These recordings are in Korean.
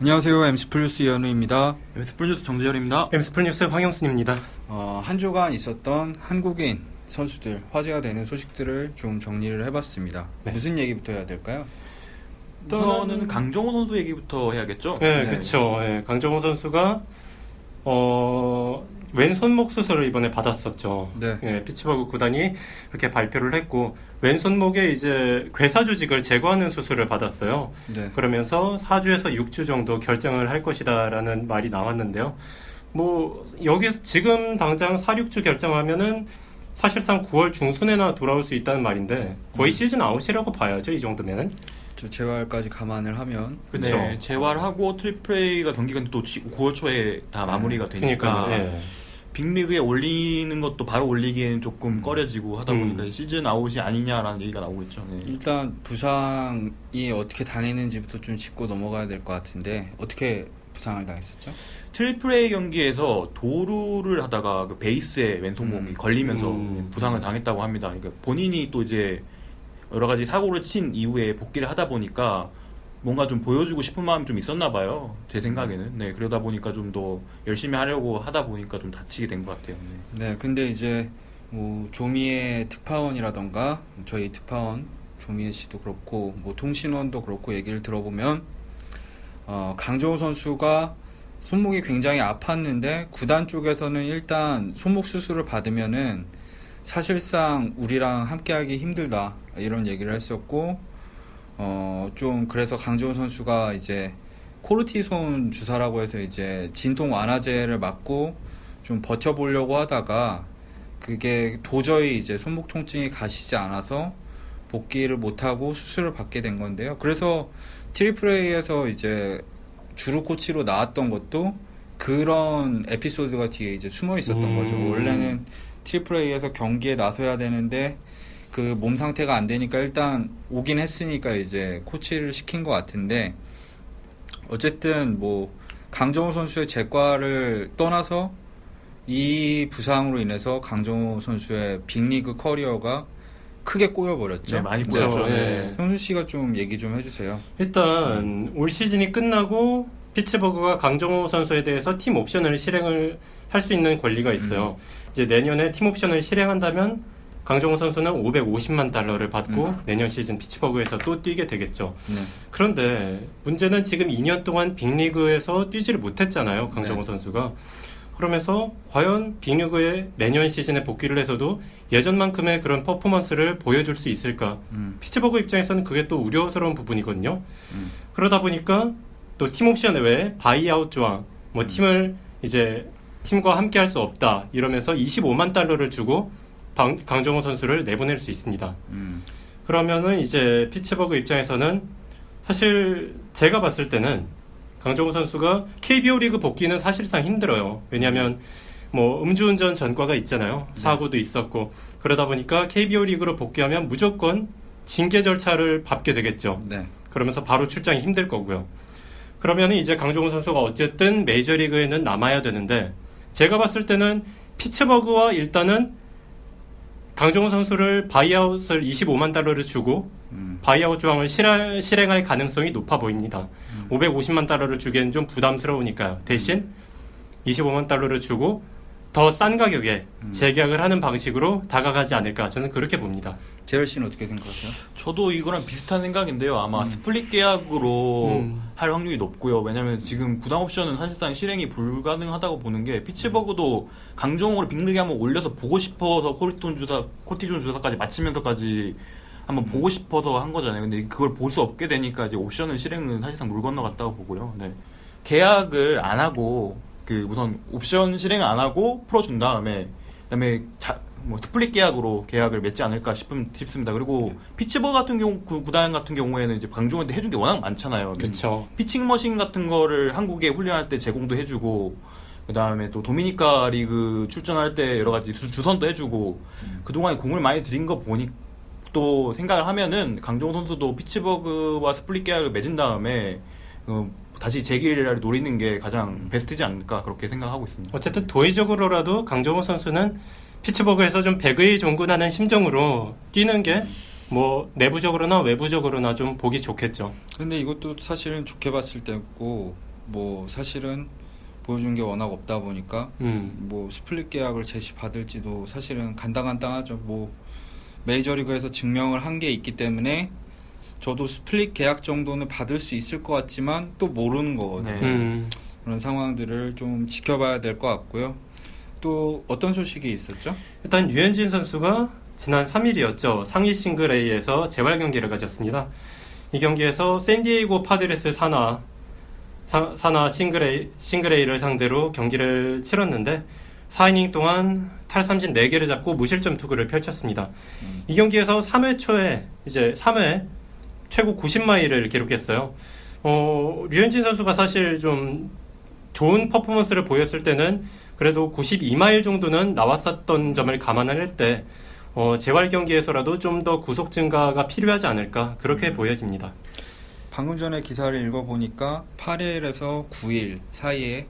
안녕하세요. MC플뉴스 이현우입니다. MC플뉴스 정재열입니다. MC플뉴스 황영순입니다. 한 주간 있었던 한국인 선수들, 화제가 되는 소식들을 좀 정리를 해봤습니다. 네. 무슨 얘기부터 해야 될까요? 우선은 강정호 선수 얘기부터 해야겠죠? 네, 네. 그렇죠. 네, 강정호 선수가 왼손목 수술을 이번에 받았었죠. 네. 예, 피츠버그 구단이 그렇게 발표를 했고 왼손목에 이제 괴사 조직을 제거하는 수술을 받았어요. 네. 그러면서 4주에서 6주 정도 결정을 할 것이다라는 말이 나왔는데요. 뭐 여기서 지금 당장 4, 6주 결정하면은 사실상 9월 중순에나 돌아올 수 있다는 말인데 거의 시즌 아웃이라고 봐야죠. 이 정도면은. 저 재활까지 감안을 하면 그렇죠. 네, 재활하고 트리플 A가 경기가 또 9월 초에 다 마무리가 되니까 그러니까 예. 빅리그에 올리는 것도 바로 올리기에는 조금 꺼려지고 하다 보니까 시즌 아웃이 아니냐라는 얘기가 나오고 있죠. 네. 일단 부상이 어떻게 당했는지부터 좀 짚고 넘어가야 될 것 같은데 어떻게 부상을 당했었죠? 트리플 A 경기에서 도루를 하다가 그 베이스에 왼손목이 걸리면서 부상을 당했다고 합니다. 그러니까 본인이 또 이제 여러 가지 사고를 친 이후에 복귀를 하다 보니까 뭔가 좀 보여주고 싶은 마음이 좀 있었나 봐요. 제 생각에는. 네, 그러다 보니까 좀 더 열심히 하려고 하다 보니까 좀 다치게 된 것 같아요. 네, 근데 이제 뭐 조미애 특파원이라던가 저희 특파원 조미애 씨도 그렇고 뭐 통신원도 그렇고 얘기를 들어보면 강정호 선수가 손목이 굉장히 아팠는데 구단 쪽에서는 일단 손목 수술을 받으면은 사실상 우리랑 함께하기 힘들다 이런 얘기를 했었고 좀 그래서 강정호 선수가 이제 코르티손 주사라고 해서 이제 진통 완화제를 맞고 좀 버텨보려고 하다가 그게 도저히 이제 손목 통증이 가시지 않아서 복귀를 못하고 수술을 받게 된 건데요. 그래서 트리플 A에서 이제 주루 코치로 나왔던 것도 그런 에피소드가 뒤에 이제 숨어 있었던 거죠. 원래는 트리플 A에서 경기에 나서야 되는데 그 몸 상태가 안 되니까 일단 오긴 했으니까 이제 코치를 시킨 것 같은데 어쨌든 뭐 강정호 선수의 재과를 떠나서 이 부상으로 인해서 강정호 선수의 빅리그 커리어가 크게 꼬여버렸죠. 네, 많이 그렇죠. 꼬였죠. 네. 형수 씨가 좀 얘기 좀 해주세요. 일단 올 시즌이 끝나고 피츠버그가 강정호 선수에 대해서 팀 옵션을 실행을 할 수 있는 권리가 있어요. 이제 내년에 팀 옵션을 실행한다면 강정호 선수는 550만 달러를 받고 내년 시즌 피츠버그에서 또 뛰게 되겠죠. 네. 그런데 문제는 지금 2년 동안 빅리그에서 뛰지를 못했잖아요. 강정호 네. 선수가. 그러면서 과연 빅리그에 내년 시즌에 복귀를 해서도 예전만큼의 그런 퍼포먼스를 보여줄 수 있을까? 피츠버그 입장에서는 그게 또 우려스러운 부분이거든요. 그러다 보니까 또 팀 옵션 외에 바이아웃 조항, 뭐 팀을 이제 팀과 함께 할 수 없다 이러면서 25만 달러를 주고 강정호 선수를 내보낼 수 있습니다. 그러면은 이제 피츠버그 입장에서는 사실 제가 봤을 때는 강정호 선수가 KBO 리그 복귀는 사실상 힘들어요. 왜냐하면 뭐 음주운전 전과가 있잖아요. 사고도 있었고 그러다 보니까 KBO 리그로 복귀하면 무조건 징계 절차를 밟게 되겠죠. 네. 그러면서 바로 출장이 힘들 거고요. 그러면 이제 강정호 선수가 어쨌든 메이저리그에는 남아야 되는데 제가 봤을 때는 피츠버그와 일단은 강정호 선수를 바이아웃을 25만 달러를 주고 바이아웃 조항을 실행할 가능성이 높아 보입니다. 550만 달러를 주기엔 좀 부담스러우니까요. 대신 25만 달러를 주고 더 싼 가격에 재계약을 하는 방식으로 다가가지 않을까 저는 그렇게 봅니다. 재열 씨는 어떻게 생각하세요? 저도 이거랑 비슷한 생각인데요. 아마 스플릿 계약으로 할 확률이 높고요. 왜냐면 지금 구단 옵션은 사실상 실행이 불가능하다고 보는 게 피츠버그도 강정호를 빅리그에 한번 올려서 보고 싶어서 코티존 주사까지 마치면서까지 한번 보고 싶어서 한 거잖아요. 근데 그걸 볼 수 없게 되니까 이제 옵션은 실행은 사실상 물 건너갔다고 보고요. 네. 계약을 안 하고 우선 옵션 실행을 안 하고 풀어준 다음에 스플릿 계약으로 계약을 맺지 않을까 싶습니다. 그리고 피츠버그 같은 경우 구단 같은 경우에는 이제 강정호한테 해준 게 워낙 많잖아요. 그렇죠. 피칭 머신 같은 거를 한국에 훈련할 때 제공도 해주고 그다음에 또 도미니카 리그 출전할 때 여러 가지 주선도 해주고 그동안에 공을 많이 들인 거 보니 또 생각을 하면은 강정호 선수도 피츠버그와 스플릿 계약을 맺은 다음에 다시 재기를 노리는 게 가장 베스트지 않을까 그렇게 생각하고 있습니다. 어쨌든 도의적으로라도 강정호 선수는 피츠버그에서 좀 배그의 종군하는 심정으로 뛰는 게 뭐 내부적으로나 외부적으로나 좀 보기 좋겠죠. 근데 이것도 사실은 좋게 봤을 때고 뭐 사실은 보여준 게 워낙 없다 보니까 뭐 스플릿 계약을 제시 받을지도 사실은 간당간당하죠. 뭐 메이저리그에서 증명을 한 게 있기 때문에 저도 스플릿 계약 정도는 받을 수 있을 것 같지만 또 모르는 거거든요. 그런 상황들을 좀 지켜봐야 될 것 같고요. 또 어떤 소식이 있었죠? 일단 류현진 선수가 지난 3일이었죠. 상위 싱글 A에서 재활 경기를 가졌습니다. 이 경기에서 샌디에이고 파드레스 산하 싱글 A를 상대로 경기를 치렀는데 4이닝 동안 탈삼진 4개를 잡고 무실점 투구를 펼쳤습니다. 이 경기에서 3회 초에 이제 3회 최고 90마일을 기록했어요. 류현진 선수가 사실 좀 좋은 퍼포먼스를 보였을 때는 그래도 92마일 정도는 나왔었던 점을 감안을 할 때 재활 경기에서라도 좀 더 구속 증가가 필요하지 않을까 그렇게 보여집니다. 방금 전에 기사를 읽어보니까 8일에서 9일 사이에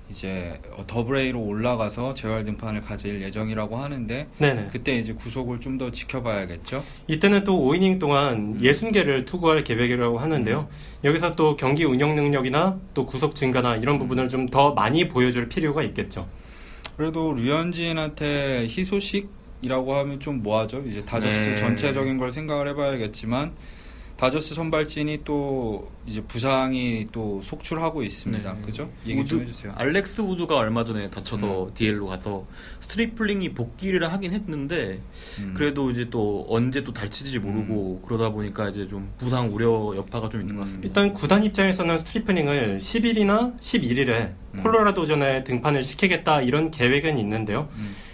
이제 더블 A로 올라가서 재활 등판을 가질 예정이라고 하는데 네네. 그때 이제 구속을 좀 더 지켜봐야겠죠. 이때는 또 5이닝 동안 60개를 투구할 계획이라고 하는데요. 여기서 또 경기 운영 능력이나 또 구속 증가나 이런 부분을 좀 더 많이 보여줄 필요가 있겠죠. 그래도 류현진한테 희소식이라고 하면 좀 뭐하죠? 이제 다저스 전체적인 걸 생각을 해봐야겠지만 다저스 선발진이 또 이제 부상이 또 속출하고 있습니다. 그죠? 얘기 좀 해주세요. 알렉스 우드가 얼마 전에 다쳐서 DL로 가서 스트리플링이 복귀를 하긴 했는데 그래도 이제 또 언제 또 다칠지 모르고 그러다 보니까 이제 좀 부상 우려 여파가 좀 있는 것 같습니다. 일단 구단 입장에서는 스트리프닝을 10일이나 11일에 콜로라도전에 등판을 시키겠다 이런 계획은 있는데요.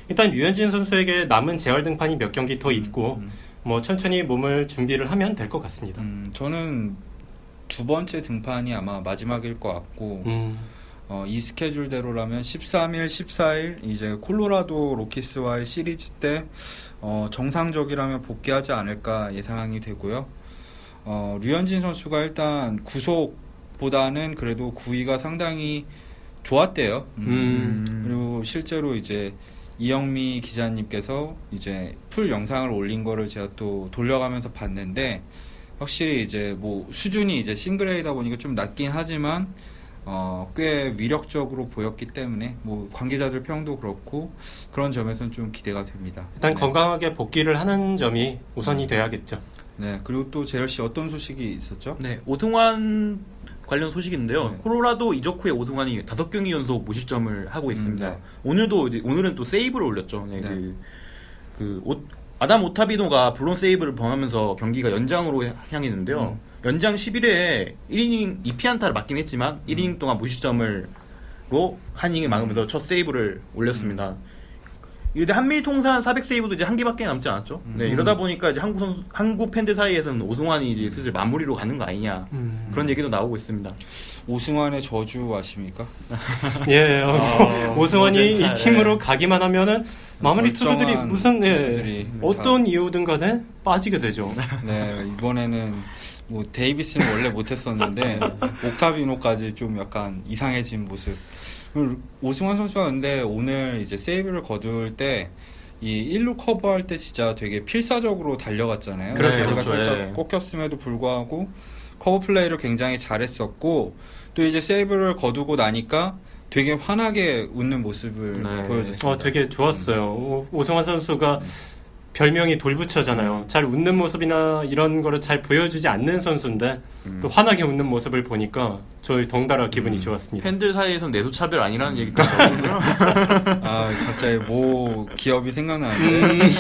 일단 류현진 선수에게 남은 재활 등판이 몇 경기 더 있고 뭐 천천히 몸을 준비를 하면 될 것 같습니다. 저는 두 번째 등판이 아마 마지막일 것 같고 이 스케줄대로라면 13일, 14일 이제 콜로라도 로키스와의 시리즈 때 정상적이라면 복귀하지 않을까 예상이 되고요. 류현진 선수가 일단 구속보다는 그래도 구위가 상당히 좋았대요. 그리고 실제로 이제 이영미 기자님께서 이제 풀 영상을 올린 거를 제가 또 돌려가면서 봤는데 확실히 이제 뭐 수준이 이제 싱글 A다 보니까 좀 낮긴 하지만 꽤 위력적으로 보였기 때문에 뭐 관계자들 평도 그렇고 그런 점에서는 좀 기대가 됩니다. 일단 건강하게 복귀를 하는 점이 우선이 돼야겠죠. 네, 그리고 또 재열 씨 어떤 소식이 있었죠? 네, 오승환 관련 소식인데요. 콜로라도 이적 후에 오승환이 5경기 연속 무실점을 하고 있습니다. 네. 오늘은 또 세이브를 올렸죠. 네, 아담 오타비노가 블론 세이브를 범하면서 경기가 연장으로 향했는데요. 연장 11회에 1이닝 2피안타를 맞긴 했지만 1이닝 동안 무실점으로 한 이닝을 막으면서 첫 세이브를 올렸습니다. 이때 한미 통산 400세이브도 이제 한 개밖에 남지 않았죠. 네, 이러다 보니까 이제 한국 팬들 사이에서는 오승환이 이제 슬슬 마무리로 가는 거 아니냐 그런 얘기도 나오고 있습니다. 오승환의 저주 아십니까? 예, 오승환이 이 팀으로 가기만 하면은 마무리 투수들이 무슨 투수들이 어떤 이유든 간에 빠지게 되죠. 네, 이번에는 뭐 데이비스는 원래 못했었는데 옥타비노까지 좀 약간 이상해진 모습. 오승환 선수가 근데 오늘 이제 세이브를 거둘 때 이 1루 커버할 때 진짜 되게 필사적으로 달려갔잖아요. 다리가 살짝 꺾였음에도 불구하고 커버 플레이를 굉장히 잘했었고 또 이제 세이브를 거두고 나니까 되게 환하게 웃는 모습을 보여줬습니다. 되게 좋았어요. 오승환 선수가 별명이 돌부처잖아요. 잘 웃는 모습이나 이런 거를 잘 보여주지 않는 선수인데 또 환하게 웃는 모습을 보니까 저희 덩달아 기분이 좋았습니다. 팬들 사이에서는 내수차별 아니라는 얘기도 나오고요. 갑자기 뭐 기업이 생각나는데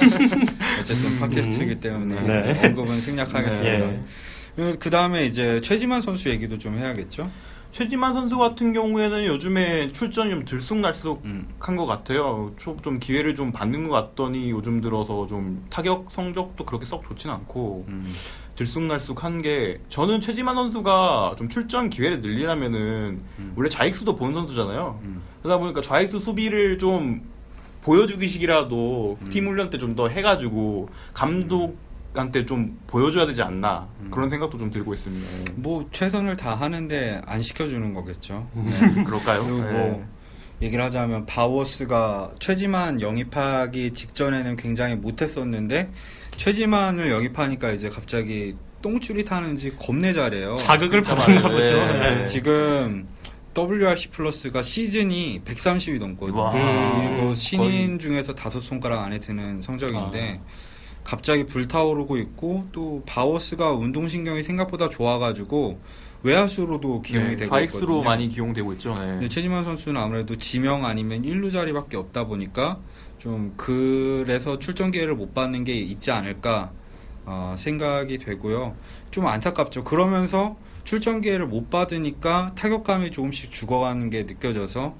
어쨌든 팟캐스트이기 때문에 언급은 생략하겠습니다. 그 다음에 이제 최지만 선수 얘기도 좀 해야겠죠? 최지만 선수 같은 경우에는 요즘에 출전이 좀 들쑥날쑥한 것 같아요. 좀 기회를 좀 받는 것 같더니 요즘 들어서 좀 타격 성적도 그렇게 썩 좋진 않고 들쑥날쑥한 게 저는 최지만 선수가 좀 출전 기회를 늘리려면은 원래 좌익수도 보는 선수잖아요. 그러다 보니까 좌익수 수비를 좀 보여주기식이라도 팀 훈련 때 좀 더 해가지고 감독한테 좀 보여줘야 되지 않나 그런 생각도 좀 들고 있습니다. 뭐 최선을 다 하는데 안 시켜주는 거겠죠. 그럴까요? 그리고 뭐 얘기를 하자면 바우어스가 최지만 영입하기 직전에는 굉장히 못했었는데 최지만을 영입하니까 이제 갑자기 똥줄이 타는지 겁내 잘해요. 자극을 받았나 보죠. 지금 WRC 플러스가 시즌이 130이 넘거든요. 와. 이거 신인 중에서 5손가락 안에 드는 성적인데 갑자기 불타오르고 있고 또 바워스가 운동신경이 생각보다 좋아가지고 외야수로도 기용이 되고 좌익수로 있거든요. 많이 기용되고 있죠. 네. 근데 최지만 선수는 아무래도 지명 아니면 1루 자리밖에 없다 보니까 좀 그래서 출전 기회를 못 받는 게 있지 않을까 생각이 되고요. 좀 안타깝죠. 그러면서 출전 기회를 못 받으니까 타격감이 조금씩 죽어가는 게 느껴져서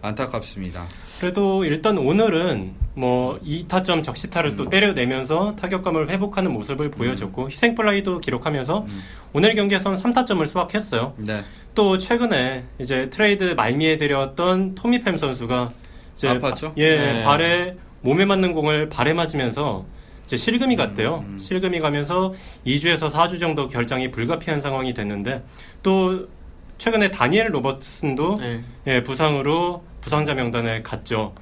안타깝습니다. 그래도 일단 오늘은 뭐 2타점 적시타를 또 때려내면서 타격감을 회복하는 모습을 보여줬고 희생플라이도 기록하면서 오늘 경기에서는 3타점을 수확했어요. 네. 또 최근에 이제 트레이드 말미에드렸던 토미 팸 선수가 이제 아팠죠? 네. 발에 몸에 맞는 공을 발에 맞으면서 이제 실금이 갔대요. 실금이 가면서 2주에서 4주 정도 결장이 불가피한 상황이 됐는데 또 최근에 다니엘 로버트슨도 부상으로 부상자 명단에 갔죠.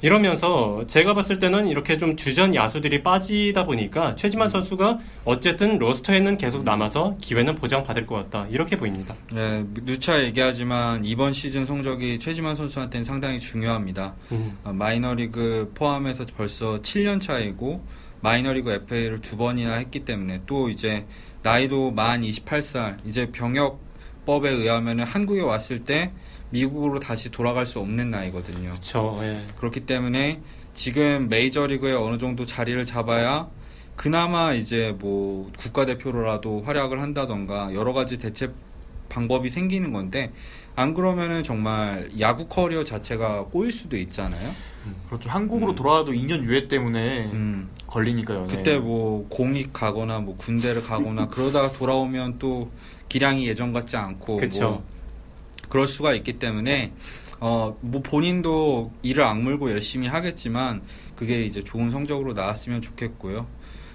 이러면서 제가 봤을 때는 이렇게 좀 주전 야수들이 빠지다 보니까 최지만 선수가 어쨌든 로스터에는 계속 남아서 기회는 보장받을 것 같다. 이렇게 보입니다. 네, 누차 얘기하지만 이번 시즌 성적이 최지만 선수한테는 상당히 중요합니다. 마이너리그 포함해서 벌써 7년 차이고 마이너리그 FA를 2번이나 했기 때문에 또 이제 나이도 만 28살 이제 병역법에 의하면 한국에 왔을 때 미국으로 다시 돌아갈 수 없는 나이거든요. 그렇죠. 예. 그렇기 때문에 지금 메이저리그에 어느 정도 자리를 잡아야 그나마 이제 뭐 국가대표로라도 활약을 한다던가 여러 가지 대체 방법이 생기는 건데 안 그러면은 정말 야구 커리어 자체가 꼬일 수도 있잖아요. 그렇죠. 한국으로 돌아와도 2년 유예 때문에 걸리니까요. 네. 그때 뭐 공익 가거나 뭐 군대를 가거나 그러다가 돌아오면 또 기량이 예전 같지 않고 그쵸. 뭐 그럴 수가 있기 때문에 뭐 본인도 이를 악물고 열심히 하겠지만 그게 이제 좋은 성적으로 나왔으면 좋겠고요.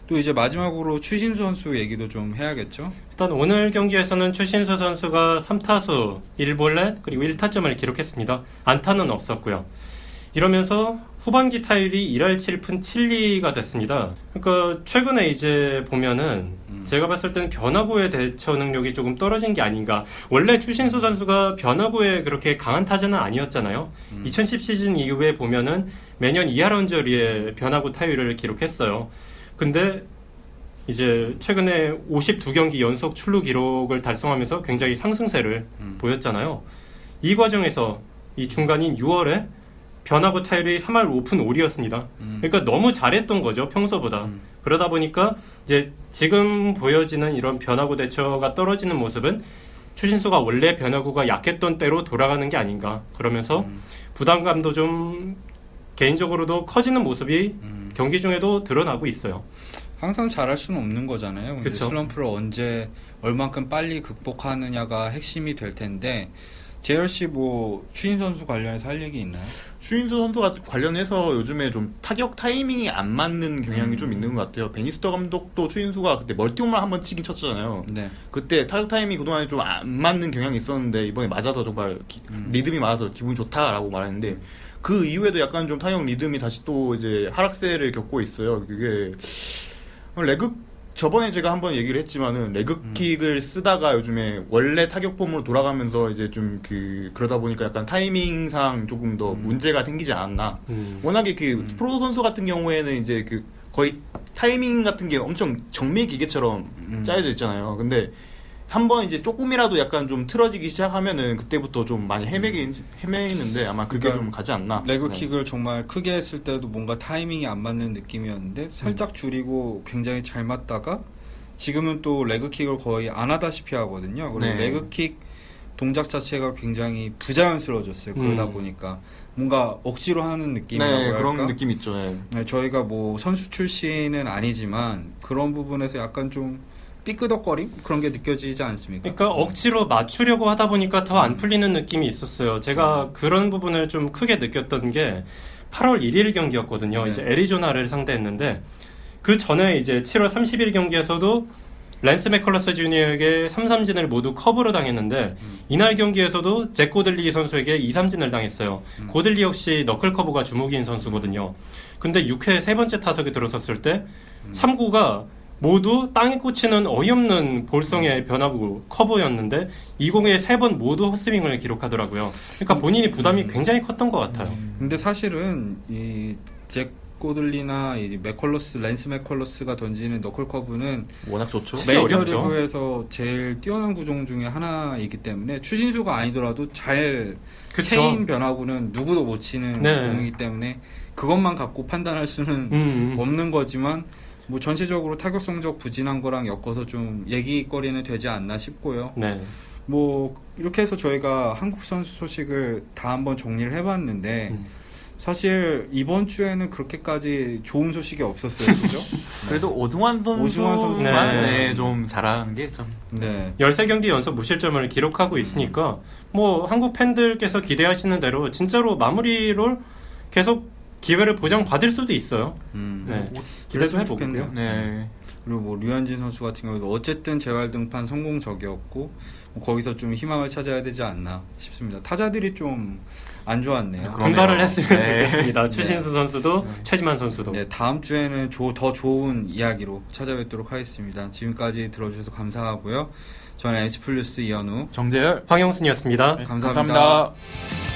또 이제 마지막으로 추신수 선수 얘기도 좀 해야겠죠. 일단 오늘 경기에서는 추신수 선수가 3타수 1볼넷 그리고 1타점을 기록했습니다. 안타는 없었고요. 이러면서 후반기 타율이 1할 7푼 7리가 됐습니다. 그러니까 최근에 이제 보면은 제가 봤을 때는 변화구의 대처 능력이 조금 떨어진 게 아닌가. 원래 추신수 선수가 변화구에 그렇게 강한 타자는 아니었잖아요. 2010 시즌 이후에 보면은 매년 2할 언저리에 변화구 타율을 기록했어요. 근데 이제 최근에 52경기 연속 출루 기록을 달성하면서 굉장히 상승세를 보였잖아요. 이 과정에서 이 중간인 6월에 변화구 타율이 3할 5푼 5리였습니다. 그러니까 너무 잘했던 거죠, 평소보다. 그러다 보니까 이제 지금 보여지는 이런 변화구 대처가 떨어지는 모습은 추신수가 원래 변화구가 약했던 때로 돌아가는 게 아닌가. 그러면서 부담감도 좀 개인적으로도 커지는 모습이 경기 중에도 드러나고 있어요. 항상 잘할 수는 없는 거잖아요. 근데 그쵸. 슬럼프를 언제 얼만큼 빨리 극복하느냐가 핵심이 될 텐데 재열 씨 뭐 추신 선수 관련해서 할 얘기 있나요? 추인수 선수가 관련해서 요즘에 좀 타격 타이밍이 안 맞는 경향이 좀 있는 것 같아요. 베니스터 감독도 추인수가 그때 멀티홈런 한번 치긴 쳤잖아요. 네. 그때 타격 타이밍이 그동안에 좀 안 맞는 경향이 있었는데 이번에 맞아서 정말 리듬이 맞아서 기분이 좋다라고 말했는데 그 이후에도 약간 좀 타격 리듬이 다시 또 이제 하락세를 겪고 있어요. 그게 저번에 제가 한번 얘기를 했지만은 레그킥을 쓰다가 요즘에 원래 타격 폼으로 돌아가면서 이제 좀 그러다 보니까 약간 타이밍상 조금 더 문제가 생기지 않았나. 워낙에 프로 선수 같은 경우에는 이제 거의 타이밍 같은 게 엄청 정밀 기계처럼 짜여져 있잖아요. 근데 한번 이제 조금이라도 약간 좀 틀어지기 시작하면은 그때부터 좀 많이 헤매이는데 아마 그게 그러니까 좀 가지 않나. 레그킥을 정말 크게 했을 때도 뭔가 타이밍이 안 맞는 느낌이었는데 살짝 줄이고 굉장히 잘 맞다가 지금은 또 레그킥을 거의 안 하다시피 하거든요. 그리고 네. 레그킥 동작 자체가 굉장히 부자연스러워졌어요. 그러다 보니까 뭔가 억지로 하는 느낌이라고 네, 할까? 그런 느낌 있죠. 네. 네, 저희가 뭐 선수 출신은 아니지만 그런 부분에서 약간 좀 삐끄덕거림? 그런 게 느껴지지 않습니까? 그러니까 억지로 맞추려고 하다 보니까 더 안 풀리는 느낌이 있었어요. 제가 그런 부분을 좀 크게 느꼈던 게 8월 1일 경기였거든요. 네. 이제 애리조나를 상대했는데 그 전에 이제 7월 30일 경기에서도 랜스 맥컬러스 주니어에게 3삼진을 모두 커브로 당했는데 이날 경기에서도 잭 고들리 선수에게 2삼진을 당했어요. 고들리 역시 너클 커브가 주목인 선수거든요. 근데 6회 세 번째 타석에 들어섰을 때 3구가 모두 땅에 꽂히는 어이없는 볼성의 변화구 커브였는데 2공에 3번 모두 헛스윙을 기록하더라고요. 그러니까 본인이 부담이 굉장히 컸던 것 같아요. 근데 사실은 이 잭 고들리나 이 맥컬러스, 랜스 맥컬러스가 던지는 너클 커브는 워낙 좋죠. 메이저리그에서 제일 뛰어난 구종 중에 하나이기 때문에 추신수가 아니더라도 잘 그쵸. 체인 변화구는 누구도 못 치는 네. 공이기 때문에 그것만 갖고 판단할 수는 없는 거지만 뭐 전체적으로 타격 성적 부진한 거랑 엮어서 좀 얘기거리는 되지 않나 싶고요. 네. 뭐 이렇게 해서 저희가 한국 선수 소식을 다 한번 정리를 해봤는데 사실 이번 주에는 그렇게까지 좋은 소식이 없었어요, 그죠? 그래도 오승환 선수만 네. 좀 잘하는 게 참. 네. 13경기 연속 무실점을 기록하고 있으니까 뭐 한국 팬들께서 기대하시는 대로 진짜로 마무리를 계속 기회를 보장받을 수도 있어요. 네. 기대 좀 그랬으면 좋겠네요. 해보고요. 네. 그리고 뭐 류현진 선수 같은 경우도 어쨌든 재활 등판 성공적이었고 뭐 거기서 좀 희망을 찾아야 되지 않나 싶습니다. 타자들이 좀 안 좋았네요. 분발을 했으면 네. 좋겠습니다. 추신수 선수도 최지만 선수도. 네, 다음 주에는 더 좋은 이야기로 찾아뵙도록 하겠습니다. 지금까지 들어주셔서 감사하고요. 저는 MC 플러스 이현우, 정재열. 황영순이었습니다. 감사합니다. 감사합니다.